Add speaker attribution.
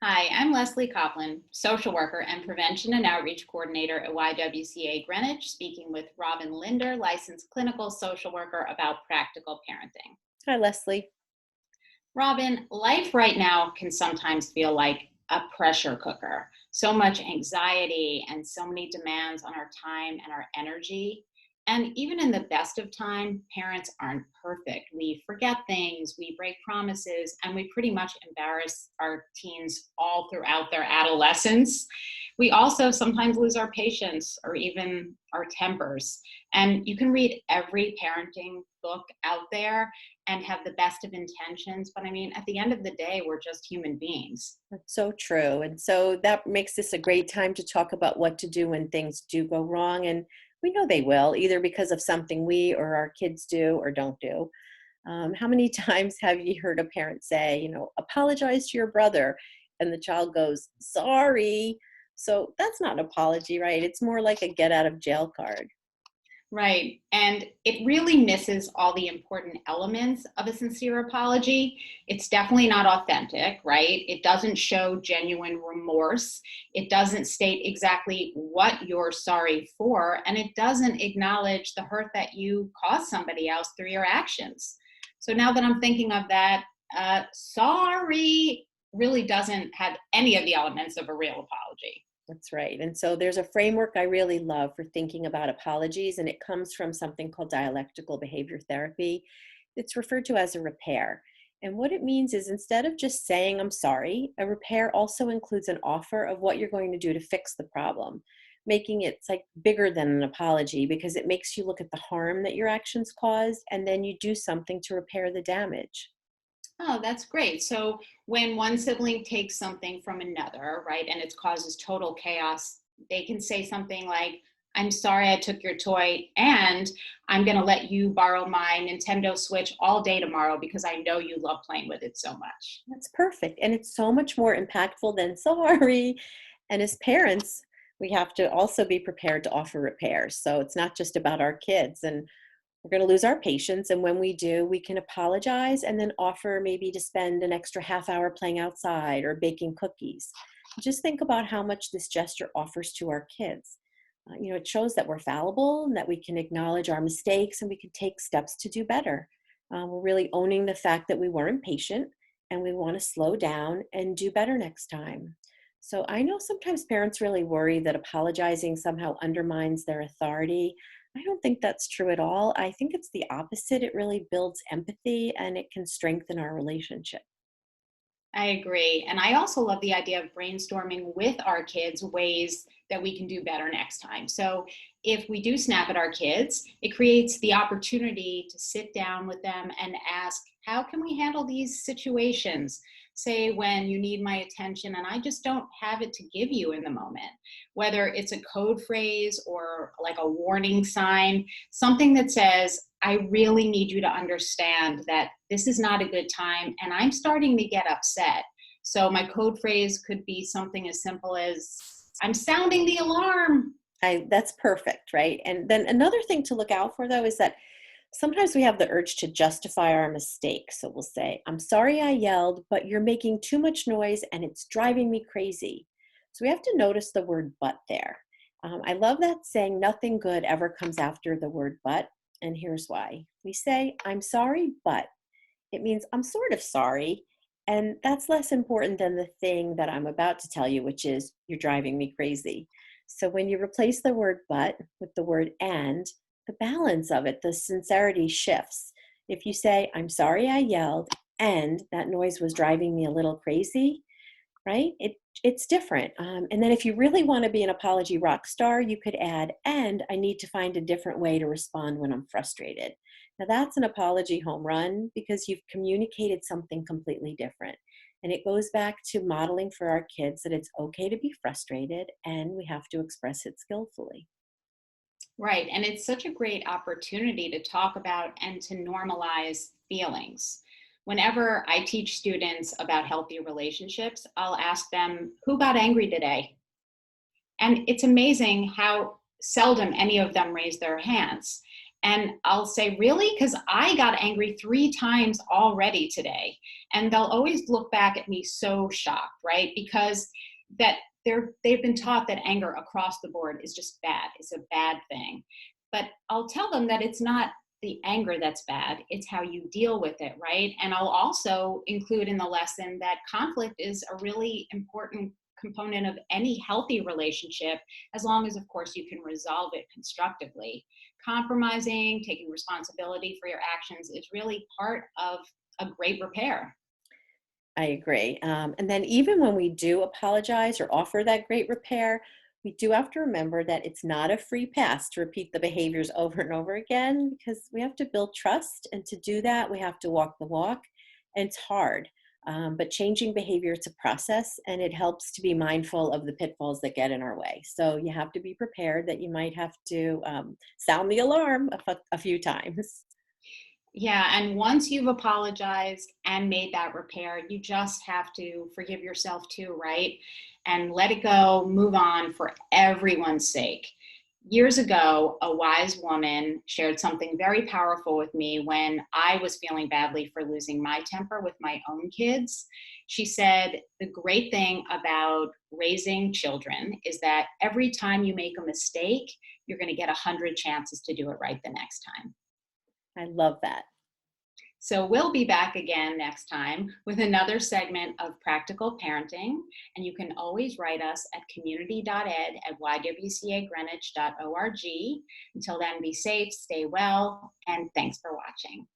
Speaker 1: Hi, I'm Leslie Coplin, social worker and prevention and outreach coordinator at YWCA Greenwich, speaking with Robin Linder, licensed clinical social worker, about practical parenting.
Speaker 2: Hi, Leslie.
Speaker 1: Robin, life right now can sometimes feel like a pressure cooker. So much anxiety and so many demands on our time and our energy. And even in the best of time, parents aren't perfect. We forget things, we break promises, and we pretty much embarrass our teens all throughout their adolescence. We also sometimes lose our patience or even our tempers. And you can read every parenting book out there and have the best of intentions. But I mean, at the end of the day, we're just human beings.
Speaker 2: That's so true. And so that makes this a great time to talk about what to do when things do go wrong. And we know they will, either because of something we or our kids do or don't do. How many times have you heard a parent say, apologize to your brother? And the child goes, sorry. So that's not an apology, right? It's more like a get out of jail card.
Speaker 1: Right. And it really misses all the important elements of a sincere apology. It's definitely not authentic, right? It doesn't show genuine remorse. It doesn't state exactly what you're sorry for. And it doesn't acknowledge the hurt that you caused somebody else through your actions. So now that I'm thinking of that, sorry really doesn't have any of the elements of a real apology.
Speaker 2: That's right. And so there's a framework I really love for thinking about apologies, and it comes from something called dialectical behavior therapy. It's referred to as a repair. And what it means is instead of just saying, I'm sorry, a repair also includes an offer of what you're going to do to fix the problem, making it it's like bigger than an apology because it makes you look at the harm that your actions caused and then you do something to repair the damage.
Speaker 1: Oh, that's great. So when one sibling takes something from another, right, and it causes total chaos, they can say something like, I'm sorry I took your toy, and I'm going to let you borrow my Nintendo Switch all day tomorrow because I know you love playing with it so much.
Speaker 2: That's perfect. And it's so much more impactful than sorry. And as parents, we have to also be prepared to offer repairs. So it's not just about our kids. And we're going to lose our patience. And when we do, we can apologize and then offer maybe to spend an extra half hour playing outside or baking cookies. Just think about how much this gesture offers to our kids. It shows that we're fallible and that we can acknowledge our mistakes and we can take steps to do better. We're really owning the fact that we weren't patient and we want to slow down and do better next time. So I know sometimes parents really worry that apologizing somehow undermines their authority. I don't think that's true at all. I think it's the opposite. It really builds empathy and it can strengthen our relationship.
Speaker 1: I agree. And I also love the idea of brainstorming with our kids ways that we can do better next time. So if we do snap at our kids, it creates the opportunity to sit down with them and ask, how can we handle these situations? Say when you need my attention and I just don't have it to give you in the moment, whether it's a code phrase or like a warning sign, something that says, I really need you to understand that this is not a good time and I'm starting to get upset. So my code phrase could be something as simple as, I'm sounding the alarm.
Speaker 2: That's perfect, right? And then another thing to look out for though is that sometimes we have the urge to justify our mistake. So we'll say, I'm sorry I yelled, but you're making too much noise and it's driving me crazy. So we have to notice the word but there. I love that saying nothing good ever comes after the word but. And here's why. We say, I'm sorry, but it means I'm sort of sorry. And that's less important than the thing that I'm about to tell you, which is you're driving me crazy. So when you replace the word but with the word and, the balance of it, the sincerity shifts. If you say, I'm sorry I yelled and that noise was driving me a little crazy, right? It's different. And then if you really want to be an apology rock star, you could add, and I need to find a different way to respond when I'm frustrated. Now that's an apology home run because you've communicated something completely different. And it goes back to modeling for our kids that it's okay to be frustrated and we have to express it skillfully.
Speaker 1: Right. And it's such a great opportunity to talk about and to normalize feelings. Whenever I teach students about healthy relationships, I'll ask them, who got angry today? And it's amazing how seldom any of them raise their hands. And I'll say, really? Because I got angry 3 times already today. And they'll always look back at me so shocked, right? Because that they've been taught that anger across the board is just bad. It's a bad thing. But I'll tell them that it's not the anger that's bad, it's how you deal with it, right? And I'll also include in the lesson that conflict is a really important component of any healthy relationship, as long as, of course, you can resolve it constructively. Compromising, taking responsibility for your actions is really part of a great repair.
Speaker 2: I agree. And then even when we do apologize or offer that great repair, we do have to remember that it's not a free pass to repeat the behaviors over and over again, because we have to build trust. And to do that, we have to walk the walk. And it's hard. But changing behavior, it's a process, and it helps to be mindful of the pitfalls that get in our way. So you have to be prepared that you might have to sound the alarm a few times.
Speaker 1: Yeah, and once you've apologized and made that repair, you just have to forgive yourself too, right? And let it go, move on for everyone's sake. Years ago, a wise woman shared something very powerful with me when I was feeling badly for losing my temper with my own kids. She said, the great thing about raising children is that every time you make a mistake, you're going to get 100 chances to do it right the next time.
Speaker 2: I love that.
Speaker 1: So we'll be back again next time with another segment of Practical Parenting. And you can always write us at community.ed@ywcagreenwich.org. Until then, be safe, stay well, and thanks for watching.